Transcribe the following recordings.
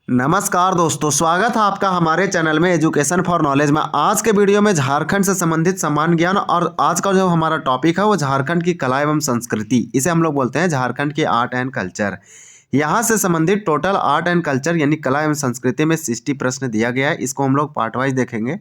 नमस्कार दोस्तों, स्वागत है आपका हमारे चैनल में एजुकेशन फॉर नॉलेज में। आज के वीडियो में झारखंड से संबंधित सामान्य ज्ञान और आज का जो हमारा टॉपिक है वो झारखंड की कला एवं संस्कृति, इसे हम लोग बोलते हैं झारखंड की आर्ट एंड कल्चर। यहाँ से संबंधित टोटल आर्ट एंड कल्चर यानी कला एवं संस्कृति में 60 प्रश्न दिया गया है। इसको हम लोग पार्ट वाइज देखेंगे।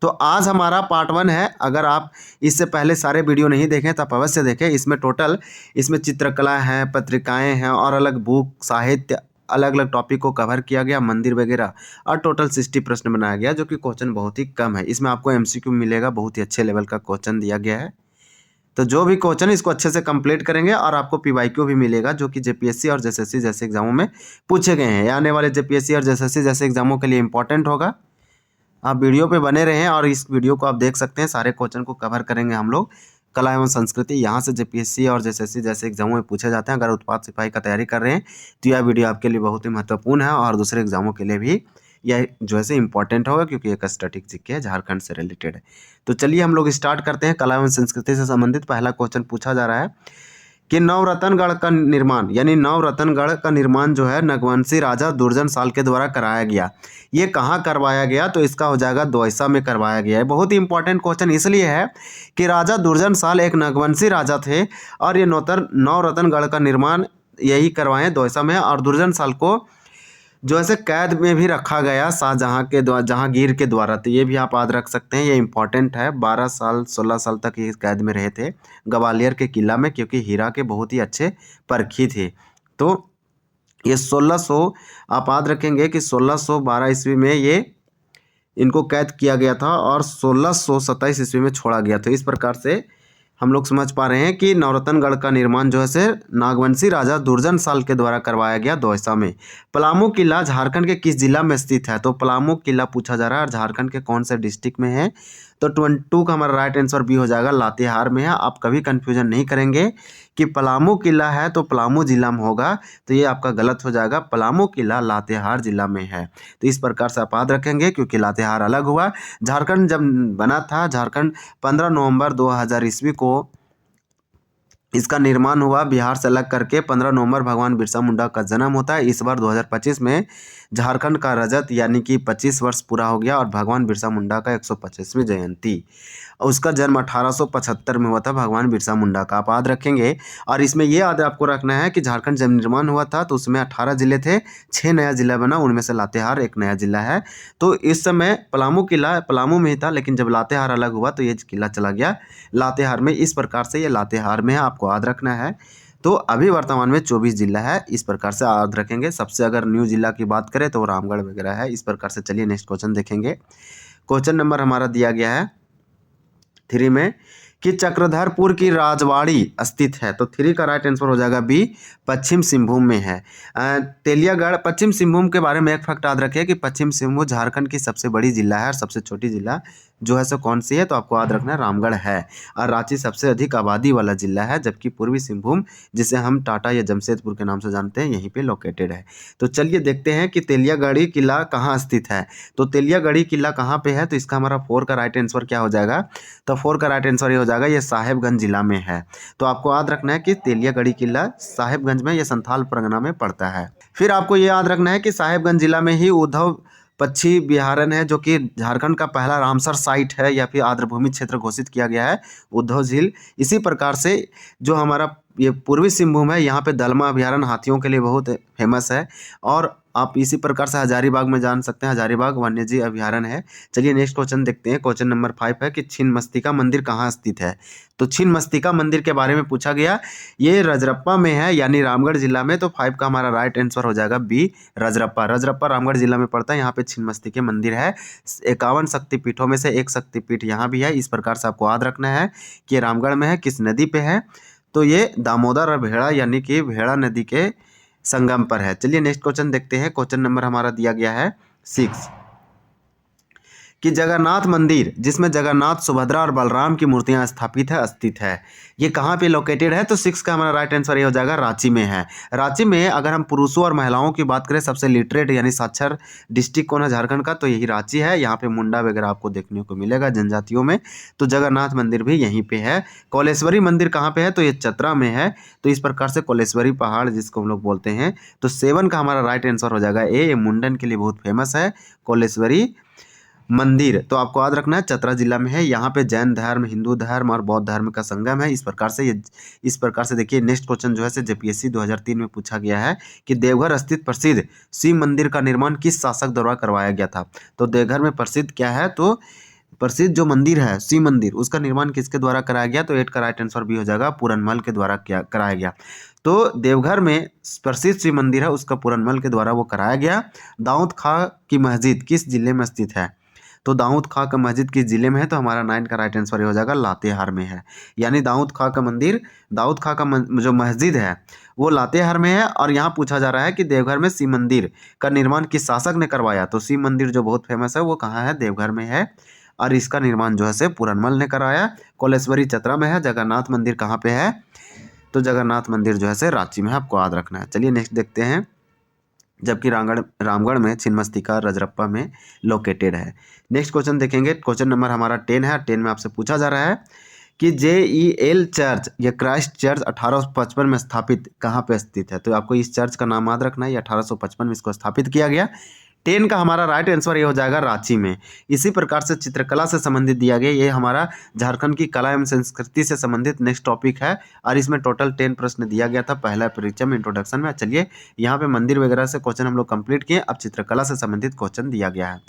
तो आज हमारा पार्ट 1 है। अगर आप इससे पहले सारे वीडियो नहीं देखें तो आप अवश्य देखें। इसमें चित्रकला है, पत्रिकाएं हैं और अलग बुक साहित्य अलग अलग टॉपिक को कवर किया गया, मंदिर वगैरह, और टोटल 60 प्रश्न बनाया गया, जो कि क्वेश्चन बहुत ही कम है। इसमें आपको एमसीक्यू मिलेगा, बहुत ही अच्छे लेवल का क्वेश्चन दिया गया है। तो जो भी क्वेश्चन इसको अच्छे से कंप्लीट करेंगे और आपको पीवाईक्यू भी मिलेगा, जो कि जेपीएससी और जेएसएससी जैसे एग्जामों में पूछे गए हैं। आने वाले जेपीएससी और जेएसएससी जैसे एग्जामों के लिए इंपॉर्टेंट होगा। आप वीडियो पे बने रहें और इस वीडियो को आप देख सकते हैं। सारे क्वेश्चन को कवर करेंगे हम लोग। कला एवं संस्कृति यहाँ से जेपीएससी और जेएसएससी जैसे एग्जामों में पूछे जाते हैं। अगर उत्पाद सिपाही का तैयारी कर रहे हैं तो यह वीडियो आपके लिए बहुत ही महत्वपूर्ण है और दूसरे एग्जामों के लिए भी यह जो है इंपॉर्टेंट होगा, क्योंकि एक स्टैटिक जीके है, झारखंड से रिलेटेड है। तो चलिए हम लोग स्टार्ट करते हैं। कला एवं संस्कृति से संबंधित पहला क्वेश्चन पूछा जा रहा है कि नवरत्नगढ़ का निर्माण यानी नवरत्नगढ़ का निर्माण जो है नगवंशी राजा दुर्जन साल के द्वारा कराया गया। ये कहाँ करवाया गया? तो इसका हो जाएगा द्वैसा में करवाया गया है। बहुत ही इंपॉर्टेंट क्वेश्चन इसलिए है कि राजा दुर्जन साल एक नगवंशी राजा थे और ये नवरत्नगढ़ का निर्माण यही करवाए द्वैसा में। और दुर्जन साल को जो ऐसे कैद में भी रखा गया शाहजहाँ के द्वारा, जहांगीर के द्वारा। तो ये भी आप याद रख सकते हैं, ये इंपॉर्टेंट है। 12 साल 16 साल तक ये कैद में रहे थे ग्वालियर के किला में, क्योंकि हीरा के बहुत ही अच्छे परखी थे। तो ये 1600 आप याद रखेंगे कि 1612 ईस्वी में ये इनको कैद किया गया था और 1627 ईस्वी में छोड़ा गया। तो इस प्रकार से हम लोग समझ पा रहे हैं कि नवरत्नगढ़ का निर्माण जो है से नागवंशी राजा दुर्जन साल के द्वारा करवाया गया द्वैसा में। पलामू किला झारखंड के किस जिला में स्थित है? तो पलामू किला पूछा जा रहा है और झारखंड के कौन से डिस्ट्रिक्ट में है? तो 22 का हमारा राइट आंसर बी हो जाएगा, लातेहार में है। आप कभी कंफ्यूजन नहीं करेंगे कि पलामू किला है तो पलामू जिला में होगा, तो ये आपका गलत हो जाएगा। पलामू किला लातेहार जिला में है। तो इस प्रकार से आप याद रखेंगे, क्योंकि लातेहार अलग हुआ। झारखंड जब बना था, झारखंड 15 नवंबर 2000 ईस्वी को इसका निर्माण हुआ। बिहार से अलग करके 15 नवंबर भगवान बिरसा मुंडा का जन्म होता है। इस बार 2025 में झारखंड का रजत यानी कि 25 वर्ष पूरा हो गया और भगवान बिरसा मुंडा का 125वीं जयंती। उसका जन्म 1875 में हुआ था भगवान बिरसा मुंडा का, आप याद रखेंगे। और इसमें यह याद आपको रखना है कि झारखंड जब निर्माण हुआ था तो उसमें 18 जिले थे, 6 नया जिला बना, उनमें से लातेहार एक नया जिला है। तो इस समय पलामू किला पलामू में ही था, लेकिन जब लातेहार अलग हुआ तो ये किला चला गया लातेहार में। इस प्रकार से ये लातेहार में है, आपको याद रखना है। तो अभी वर्तमान में 24 जिला है, इस प्रकार से याद रखेंगे। सबसे अगर न्यू जिला की बात करें तो रामगढ़ वगैरह है। इस प्रकार से चलिए नेक्स्ट क्वेश्चन देखेंगे। क्वेश्चन नंबर हमारा दिया गया है 3 में कि चक्रधरपुर की राजवाड़ी स्थित है। तो 3 का राइट आंसर हो जाएगा बी, पश्चिम सिंहभूम में है। तेलियागढ़ पश्चिम सिंहभूम के बारे में एक फैक्ट याद रखिए कि पश्चिम सिंहभूम झारखंड की सबसे बड़ी जिला है और सबसे छोटी जिला जो है सो कौन सी है? तो आपको याद रखना है रामगढ़ है। और रांची सबसे अधिक आबादी वाला जिला है, जबकि पूर्वी सिंहभूम जिसे हम टाटा या जमशेदपुर के नाम से जानते हैं यहीं पे लोकेटेड है। तो चलिए देखते हैं कि तेलियागढ़ी किला कहाँ स्थित है। तो तेलियागढ़ी किला कहाँ पे है? तो इसका हमारा 4 का राइट आंसर क्या हो जाएगा? तो 4 का राइट आंसर ये हो जाएगा, ये साहेबगंज जिला में है। तो आपको याद रखना है कि तेलियागढ़ी किला साहेबगंज में, ये संथाल परगना में पड़ता है। फिर आपको ये याद रखना है कि साहेबगंज जिला में ही उद्धव पक्षी विहारण है, जो कि झारखंड का पहला रामसर साइट है या फिर आर्द्रभूमि क्षेत्र घोषित किया गया है, उद्धव झील। इसी प्रकार से जो हमारा ये पूर्वी सिंहभूम है, यहाँ पे दलमा अभ्यारण्य हाथियों के लिए बहुत फेमस है। और आप इसी प्रकार से हजारीबाग में जान सकते हैं, हजारीबाग वन्यजीव अभ्यारण्य है। चलिए नेक्स्ट क्वेश्चन देखते हैं। क्वेश्चन नंबर 5 है कि छिन्नमस्तिका मंदिर कहाँ स्थित है। तो छिन्नमस्तिका मंदिर के बारे में पूछा गया, ये रजरप्पा में है यानी रामगढ़ जिला में। तो 5 का हमारा राइट आंसर हो जाएगा बी, रजरप्पा। रजरप्पा रामगढ़ जिला में पड़ता है। यहाँ पे छिन्नमस्तिका मंदिर है। 51 शक्तिपीठों में से एक शक्तिपीठ यहाँ भी है। इस प्रकार से आपको याद रखना है कि रामगढ़ में है, किस नदी पे है? तो ये दामोदर और भेड़ा यानी कि भेड़ा नदी के संगम पर है। चलिए नेक्स्ट क्वेश्चन देखते हैं। क्वेश्चन नंबर हमारा दिया गया है 6 कि जगन्नाथ मंदिर जिसमें जगन्नाथ, सुभद्रा और बलराम की मूर्तियां स्थापित है, स्थित है, ये कहाँ पे लोकेटेड है? तो 6 का हमारा राइट आंसर ये हो जाएगा रांची में है। रांची में अगर हम पुरुषों और महिलाओं की बात करें, सबसे लिटरेट यानी साक्षर डिस्ट्रिक्ट कौन है झारखंड का? तो यही रांची है। यहाँ पे मुंडा वगैरह आपको देखने को मिलेगा जनजातियों में। तो जगन्नाथ मंदिर भी यहीं पे है। कौलेश्वरी मंदिर कहाँ पे है? तो ये चतरा में है। तो इस प्रकार से कौलेश्वरी पहाड़ जिसको हम लोग बोलते हैं, तो 7 का हमारा राइट आंसर हो जाएगा ए। ये मुंडन के लिए बहुत फेमस है कौलेश्वरी मंदिर। तो आपको याद रखना है चतरा जिला में है। यहाँ पे जैन धर्म, हिंदू धर्म और बौद्ध धर्म का संगम है। इस प्रकार से देखिए नेक्स्ट क्वेश्चन जो है से जेपीएससी 2003 में पूछा गया है कि देवघर स्थित प्रसिद्ध शिव मंदिर का निर्माण किस शासक द्वारा करवाया गया था? तो देवघर में प्रसिद्ध क्या है? तो प्रसिद्ध जो मंदिर है शिव मंदिर, उसका निर्माण किसके द्वारा कराया गया? तो 8 का राइट आंसर भी हो जाएगा पूरनमल के द्वारा कराया गया। तो देवघर में प्रसिद्ध शिव मंदिर है, उसका पूरनमल के द्वारा वो कराया गया। दाऊद खां की मस्जिद किस जिले में स्थित है? तो दाऊद खां का मस्जिद किस जिले में है? तो हमारा 9 का राइट आंसर हो जाएगा लातेहार में है। यानी दाऊद खां का मंदिर, दाऊद खां का जो मस्जिद है वो लातेहार में है। और यहाँ पूछा जा रहा है कि देवघर में शिव मंदिर का निर्माण किस शासक ने करवाया? तो शिव मंदिर जो बहुत फेमस है वो कहाँ है? देवघर में है। और इसका निर्माण जो है से पूरनमल ने कराया। कौलेश्वरी चतरा में है। जगन्नाथ मंदिर कहाँ पे है? तो जगन्नाथ मंदिर जो है से रांची में है, आपको याद रखना है। चलिए नेक्स्ट देखते हैं। जबकि रामगढ़ में छिन्नमस्तिका रजरप्पा में लोकेटेड है। नेक्स्ट क्वेश्चन देखेंगे। क्वेश्चन नंबर हमारा 10 है। 10 में आपसे पूछा जा रहा है कि JEL चर्च या क्राइस्ट चर्च 1855 में स्थापित कहाँ पे स्थित है? तो आपको इस चर्च का नाम याद रखना है। ये 1855 में इसको स्थापित किया गया। 10 का हमारा राइट आंसर ये हो जाएगा रांची में। इसी प्रकार से चित्रकला से संबंधित दिया गया, ये हमारा झारखंड की कला एवं संस्कृति से संबंधित नेक्स्ट टॉपिक है। और इसमें टोटल 10 प्रश्न दिया गया था पहला परीक्षा में, इंट्रोडक्शन में। चलिए यहाँ पे मंदिर वगैरह से क्वेश्चन हम लोग कंप्लीट किए। अब चित्रकला से संबंधित क्वेश्चन दिया गया है।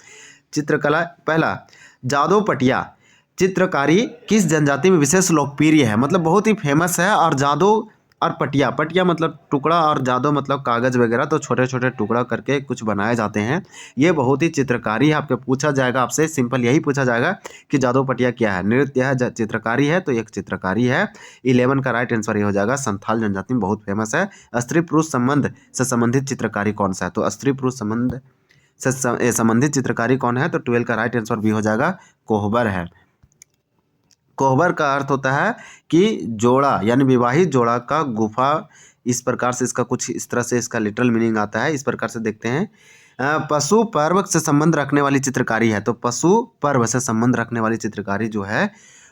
चित्रकला पहला, जादव पटिया चित्रकारी किस जनजाति में विशेष लोकप्रिय है? मतलब बहुत ही फेमस है। और जादव और पटिया, पटिया मतलब टुकड़ा और जादव मतलब कागज़ वगैरह, तो छोटे छोटे टुकड़ा करके कुछ बनाए जाते हैं। ये बहुत ही चित्रकारी है। आपके पूछा जाएगा, आपसे सिंपल यही पूछा जाएगा कि जादव पटिया क्या है? नृत्य है, चित्रकारी है, तो एक चित्रकारी है। 11 का राइट आंसर ये हो जाएगा। संथाल जनजाति में बहुत फेमस है। स्त्री पुरुष संबंध से संबंधित चित्रकारी कौन सा है? तो स्त्री पुरुष संबंध से संबंधित चित्रकारी कौन है? तो 12 का राइट आंसर भी हो जाएगा कोहबर है। कोहबर का अर्थ होता है कि जोड़ा, यानी विवाहित जोड़ा का गुफा। इस प्रकार से इसका कुछ इस तरह से इसका लिटरल मीनिंग आता है। इस प्रकार से देखते हैं। पशु पर्व से संबंध रखने वाली चित्रकारी है। तो पशु पर्व से संबंध रखने वाली चित्रकारी जो है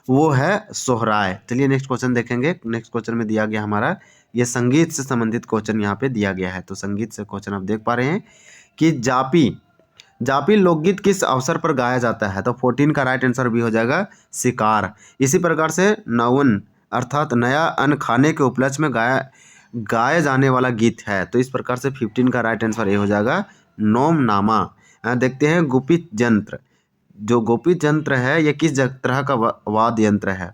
वो है सोहराय। चलिए नेक्स्ट क्वेश्चन देखेंगे। नेक्स्ट क्वेश्चन में दिया गया हमारा ये संगीत से संबंधित क्वेश्चन यहाँ पे दिया गया है। तो संगीत से क्वेश्चन आप देख पा रहे हैं कि जापी लोकगीत किस अवसर पर गाया जाता है? तो 14 का राइट आंसर भी हो जाएगा शिकार। इसी प्रकार से नवन अर्थात नया अन्न खाने के उपलक्ष्य में गाया जाने वाला गीत है। तो इस प्रकार से 15 का राइट आंसर ये हो जाएगा नोमनामा। देखते हैं गोपित यंत्र। जो गोपित यंत्र है ये किस तरह का वाद्य यंत्र है?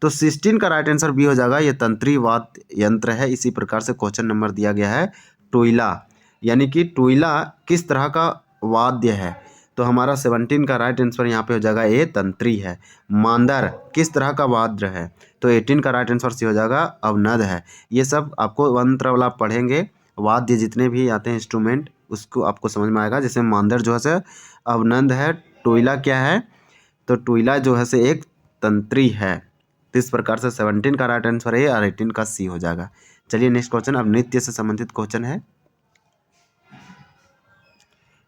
तो 16 का राइट आंसर भी हो जाएगा, ये तंत्री वाद्य यंत्र है। इसी प्रकार से क्वेश्चन नंबर दिया गया है टोइला, यानी कि टोइला किस तरह का वाद्य है? तो हमारा 17 का राइट आंसर यहाँ पे हो जाएगा ए तंत्री है। मांदर किस तरह का वाद्य है? तो 18 का राइट आंसर से हो जाएगा अवनद है। ये सब आपको मंत्र वाला पढ़ेंगे, वाद्य जितने भी आते हैं इंस्ट्रूमेंट उसको आपको समझ में आएगा। जैसे मांदर जो है से अवनद है, टोइला क्या है? तो टोइला जो है से एक तंत्री है। तो इस प्रकार से 17 का राइट आंसर है और 18 का सी हो जाएगा। चलिए नेक्स्ट क्वेश्चन। अब नृत्य से संबंधित क्वेश्चन है।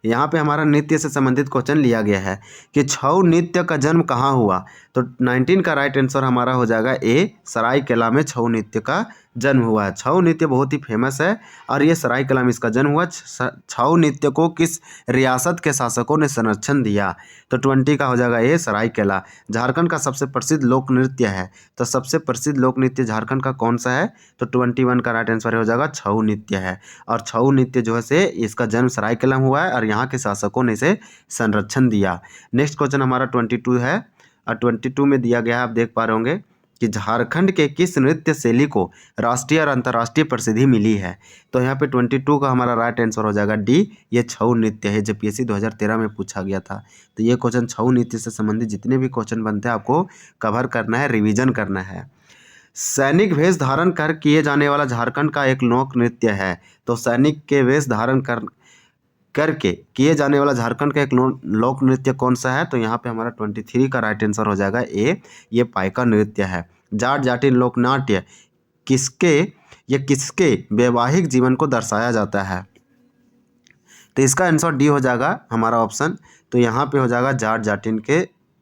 यहाँ पे हमारा नृत्य से संबंधित क्वेश्चन लिया गया है कि छऊ नृत्य का जन्म कहाँ हुआ? तो 19 का राइट आंसर हमारा हो जाएगा ए सरायकेला में छऊ नृत्य का जन्म हुआ है। छऊ नृत्य बहुत ही फेमस है और ये सरायकेला में इसका जन्म हुआ। छऊ नृत्य को किस रियासत के शासकों ने संरक्षण दिया? तो 20 का हो जाएगा ए सरायकेला। झारखंड का सबसे प्रसिद्ध लोक नृत्य है। तो सबसे प्रसिद्ध लोक नृत्य झारखंड का कौन सा है? तो 21 का राइट आंसर हो जाएगा छऊ नृत्य है। और छऊ नृत्य जो है से इसका जन्म सरायकेला में हुआ है और यहाँ के शासकों ने इसे संरक्षण दिया। नेक्स्ट क्वेश्चन हमारा 22 है और 22 में दिया गया है, आप देख पा रहे होंगे कि झारखंड के किस नृत्य शैली को राष्ट्रीय और अंतर्राष्ट्रीय प्रसिद्धि मिली है? तो यहाँ पे 22 का हमारा राइट आंसर हो जाएगा डी, ये छऊ नृत्य है। जब पीएससी 2013 में पूछा गया था। तो ये क्वेश्चन छऊ नृत्य से संबंधित जितने भी क्वेश्चन बनते हैं आपको कवर करना है, रिविजन करना है। सैनिक वेश धारण कर किए जाने वाला झारखंड का एक लोक नृत्य है। तो सैनिक के वेश धारण करके किए जाने वाला झारखंड का एक लोक नृत्य कौन सा है? तो यहाँ पे हमारा 23 का राइट आंसर हो जाएगा ए, ये पाइका नृत्य है। जाट जाटिन लोक नाट्य किसके वैवाहिक जीवन को दर्शाया जाता है? तो इसका आंसर डी हो जाएगा हमारा ऑप्शन। तो यहाँ पे हो जाएगा जाट जाटिन के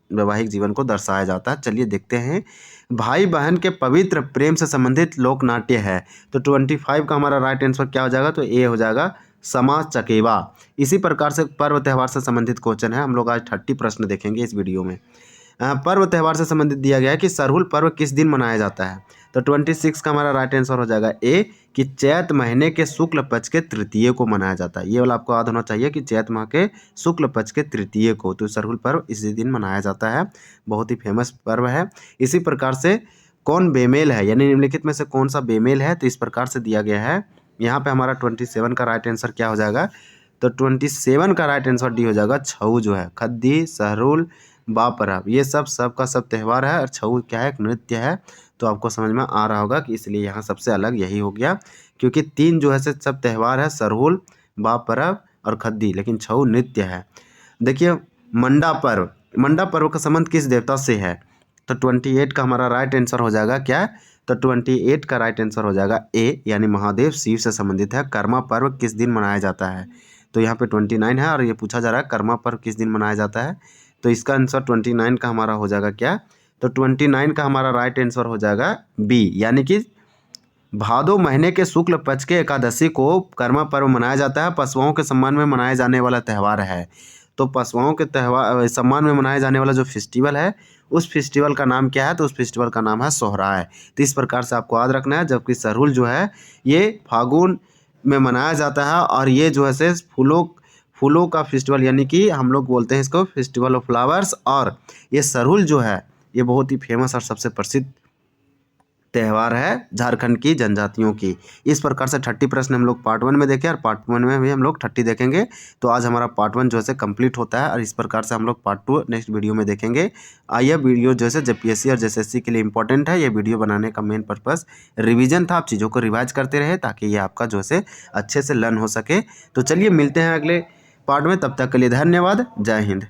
वैवाहिक जीवन को दर्शाया जाता है। चलिए देखते हैं, भाई बहन के पवित्र प्रेम से संबंधित लोक नाट्य है। तो 25 का हमारा राइट आंसर क्या हो जाएगा? तो ए हो जाएगा समा चकेवा। इसी प्रकार से पर्व त्यौहार से संबंधित क्वेश्चन है। हम लोग आज 30 प्रश्न देखेंगे इस वीडियो में। पर्व त्यौहार से संबंधित दिया गया है कि सरहुल पर्व किस दिन मनाया जाता है? तो 26 का हमारा राइट आंसर हो जाएगा ए, कि चैत महीने के शुक्ल पक्ष के तृतीय को मनाया जाता है। ये वाला आपको याद होना चाहिए कि चैत माह के शुक्ल पक्ष के तृतीय को, तो सरहुल पर्व इसी दिन मनाया जाता है। बहुत ही फेमस पर्व है। इसी प्रकार से कौन बेमेल है, यानी निम्नलिखित में से कौन सा बेमेल है? तो इस प्रकार से दिया गया है। यहाँ पे हमारा 27 का राइट आंसर क्या हो जाएगा? तो 27 का राइट आंसर डी हो जाएगा छऊ जो है, खद्दी, सरहुल, बापरब, ये सब का सब त्यौहार है। और छऊ क्या है? एक नृत्य है। तो आपको समझ में आ रहा होगा कि इसलिए यहाँ सबसे अलग यही हो गया, क्योंकि 3 जो है से सब त्यौहार है, सरहुल, बापरब और खद्दी, लेकिन छऊ नृत्य है। देखिए मंडा पर्व का संबंध किस देवता से है? तो 28 का हमारा राइट आंसर हो जाएगा क्या? तो 28 का राइट आंसर हो जाएगा ए, यानी महादेव शिव से संबंधित है। कर्मा पर्व किस दिन मनाया जाता है? तो यहाँ पे 29 है और ये पूछा जा रहा है कर्मा पर्व किस दिन मनाया जाता है। तो इसका आंसर 29 का हमारा हो जाएगा क्या? तो 29 का हमारा राइट आंसर हो जाएगा बी, यानी कि भादो महीने के शुक्ल पक्ष के एकादशी को कर्मा पर्व मनाया जाता है। पशुओं के सम्मान में मनाए जाने वाला त्यौहार है। तो पशुओं के त्यौहार सम्मान में मनाए जाने वाला जो फेस्टिवल है, उस फेस्टिवल का नाम क्या है? तो उस फेस्टिवल का नाम है सोहराय। तो इस प्रकार से आपको याद रखना है। जबकि सरहुल जो है ये फागुन में मनाया जाता है, और ये जो है से फूलों का फेस्टिवल, यानी कि हम लोग बोलते हैं इसको फेस्टिवल ऑफ फ्लावर्स। और ये सरहुल जो है ये बहुत ही फेमस और सबसे प्रसिद्ध त्यौहार है झारखंड की जनजातियों की। इस प्रकार से 30 प्रश्न हम लोग पार्ट 1 में देखे और पार्ट 1 में भी हम लोग 30 देखेंगे। तो आज हमारा पार्ट 1 जो है कंप्लीट होता है, और इस प्रकार से हम लोग पार्ट 2 नेक्स्ट वीडियो में देखेंगे। आइए, वीडियो जो है JPSC और JSSC के लिए इंपॉर्टेंट है। ये वीडियो बनाने का मेन पर्पस रिवीजन था, आप चीज़ों को रिवाइज करते रहे ताकि ये आपका जो है अच्छे से लर्न हो सके। तो चलिए मिलते हैं अगले पार्ट में, तब तक के लिए धन्यवाद। जय हिंद।